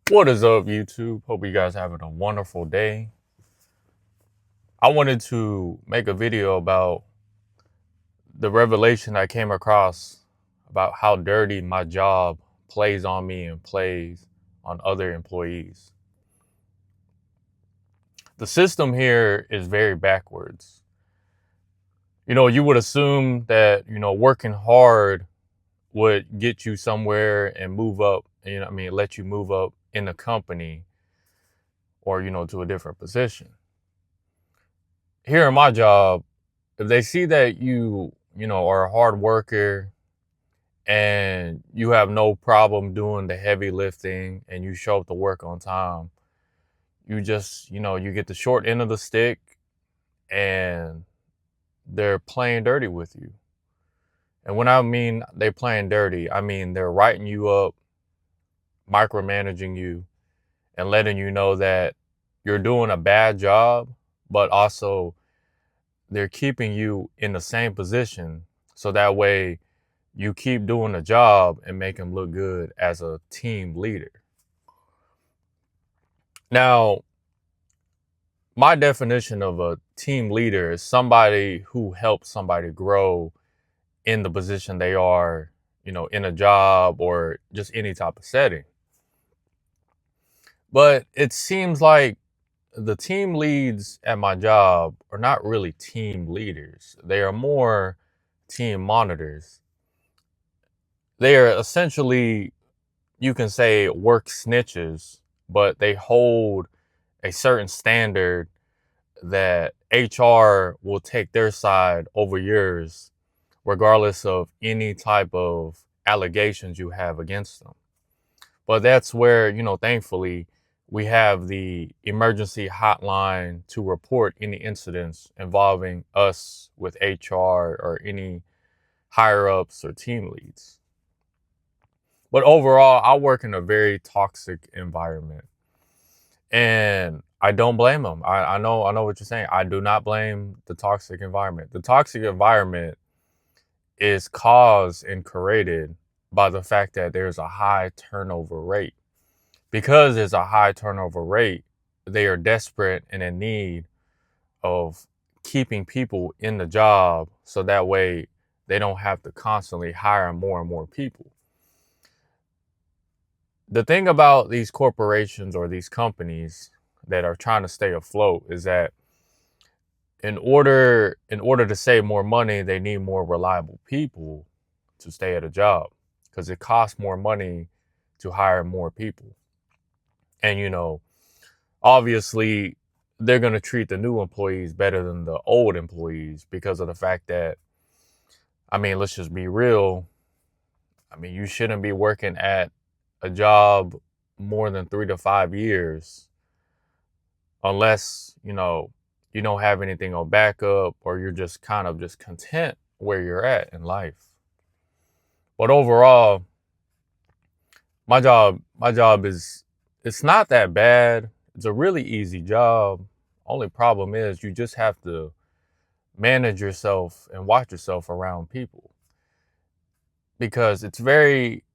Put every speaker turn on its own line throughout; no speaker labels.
What is up, YouTube? Hope you guys having a wonderful day. I wanted to make a video about the revelation I came across about how dirty my job plays on me and plays on other employees. The system here is very backwards. You would assume that, working hard would get you somewhere and move up, let you move up in the company or, to a different position. Here in my job, if they see that you are a hard worker and you have no problem doing the heavy lifting and you show up to work on time, you get the short end of the stick and they're playing dirty with you. And when I mean they playing dirty, I mean they're writing you up, micromanaging you, and letting you know that you're doing a bad job, but also they're keeping you in the same position so that way you keep doing the job and make them look good as a team leader. Now, my definition of a team leader is somebody who helps somebody grow in the position they are, in a job or just any type of setting. But it seems like the team leads at my job are not really team leaders. They are more team monitors. They are essentially, you can say, work snitches, but they hold a certain standard that HR will take their side over yours, regardless of any type of allegations you have against them. But that's where, thankfully, we have the emergency hotline to report any incidents involving us with HR or any higher ups or team leads. But overall, I work in a very toxic environment. And I don't blame them. I know what you're saying. I do not blame the toxic environment. The toxic environment is caused and created by the fact that there's a high turnover rate. Because there's a high turnover rate, they are desperate and in need of keeping people in the job so that way they don't have to constantly hire more and more people. The thing about these corporations or these companies that are trying to stay afloat is that in order to save more money, they need more reliable people to stay at a job because it costs more money to hire more people. And obviously they're going to treat the new employees better than the old employees because of the fact that, let's just be real. You shouldn't be working at a job more than 3 to 5 years unless, you don't have anything on backup or you're just kind of just content where you're at in life. But overall, my job is, it's not that bad. It's a really easy job. Only problem is you just have to manage yourself and watch yourself around people. Because it's very,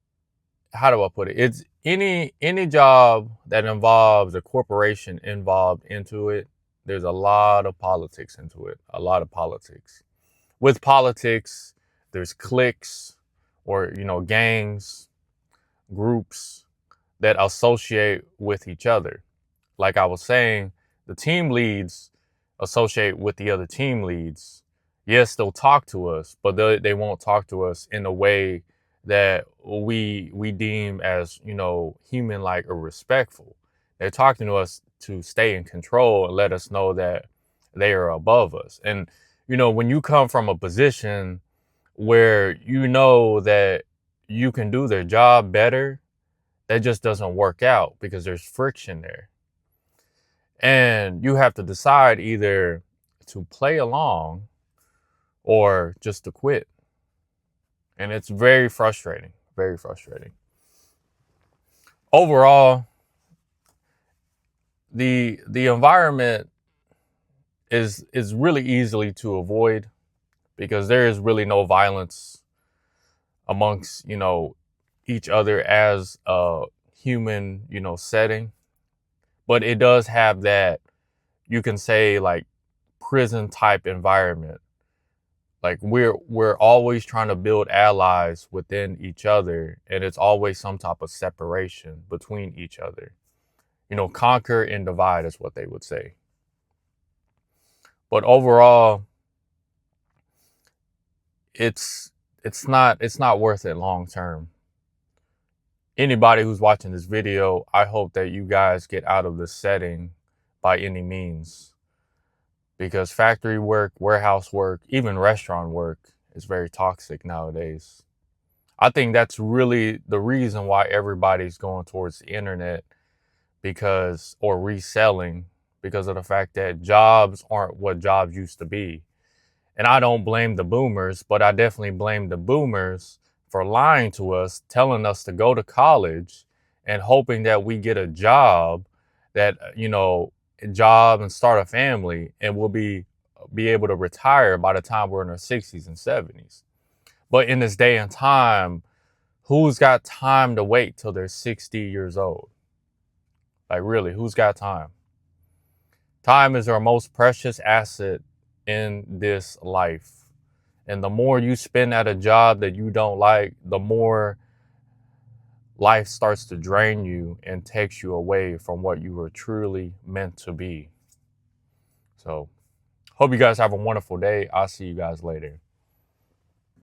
how do I put it? It's any job that involves a corporation involved into it. There's a lot of politics into it. A lot of politics. With politics, there's cliques or gangs, groups that associate with each other. Like I was saying, the team leads associate with the other team leads. Yes, they'll talk to us, but they won't talk to us in a way that we deem as, human like or respectful. They're talking to us to stay in control and let us know that they are above us. And, when you come from a position where you know that you can do their job better, that just doesn't work out because there's friction there. And you have to decide either to play along or just to quit. And it's very frustrating, very frustrating. Overall, the environment is really easily to avoid because there is really no violence amongst, each other as a human, setting, but it does have that, you can say, like, prison type environment. Like, we're always trying to build allies within each other, and it's always some type of separation between each other. Conquer and divide is what they would say. But overall, it's not worth it long term. Anybody who's watching this video, I hope that you guys get out of this setting by any means, because factory work, warehouse work, even restaurant work is very toxic nowadays. I think that's really the reason why everybody's going towards the internet, or reselling, because of the fact that jobs aren't what jobs used to be. And I don't blame the boomers, but I definitely blame the boomers for lying to us, telling us to go to college and hoping that we get a job, and start a family, and we'll be able to retire by the time we're in our 60s and 70s. But in this day and time, who's got time to wait till they're 60 years old? Like, really, who's got time? Time is our most precious asset in this life. And the more you spend at a job that you don't like, the more life starts to drain you and takes you away from what you were truly meant to be. So, hope you guys have a wonderful day. I'll see you guys later.